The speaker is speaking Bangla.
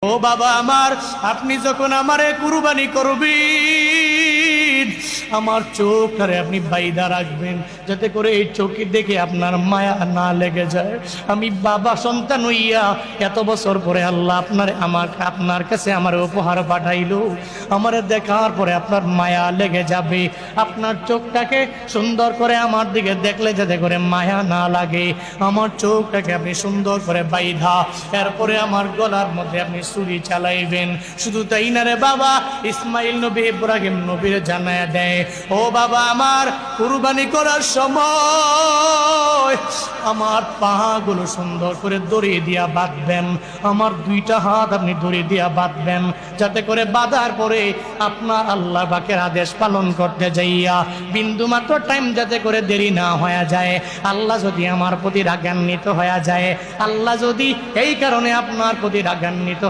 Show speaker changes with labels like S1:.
S1: ও বাবা আমার, আপনি যখন আমারে কুরবানি করবেন, আমার চোখটারে আপনি বাইদা রাখবেন, যাতে করে এই চোখে দেখে আপনার মায়া না লেগে যায়। আমি বাবা সন্তান হইয়া এত বছর পরে আল্লাহ আপনার কাছে আমার উপহার পাঠাইলো, আমারে দেখার পরে আপনার মায়া লেগে যাবে। আপনার চোখটাকে সুন্দর করে আমার দিকে দেখলে যাতে করে মায়া না লাগে, আমার চোখটাকে আপনি সুন্দর করে বাইধা এরপরে আমার গলার মধ্যে আপনি ছুরি চালাইবেন। শুধু তাই না রে বাবা, ইসমাইল নবী ইব্রাহিম নবীর জানায়া দেয়, ও বাবা আমার, কুরবানি করার সময় আমার পাগুলো সুন্দর করে দড়ি দিয়া বাঁধবেন, আমার দুইটা হাত আপনি দড়ি দিয়া বাঁধবেন, যাতে করে বাঁধার পরে আপনার আল্লাহ পাকের আদেশ পালন করতে যাইয়া বিন্দু মাত্র টাইম যাতে করে দেরি না হয়ে যায়। আল্লাহ যদি আমার প্রতি রাগান্বিত হয়ে যায়, আল্লাহ যদি এই কারণে আপনার প্রতি রাগান্বিত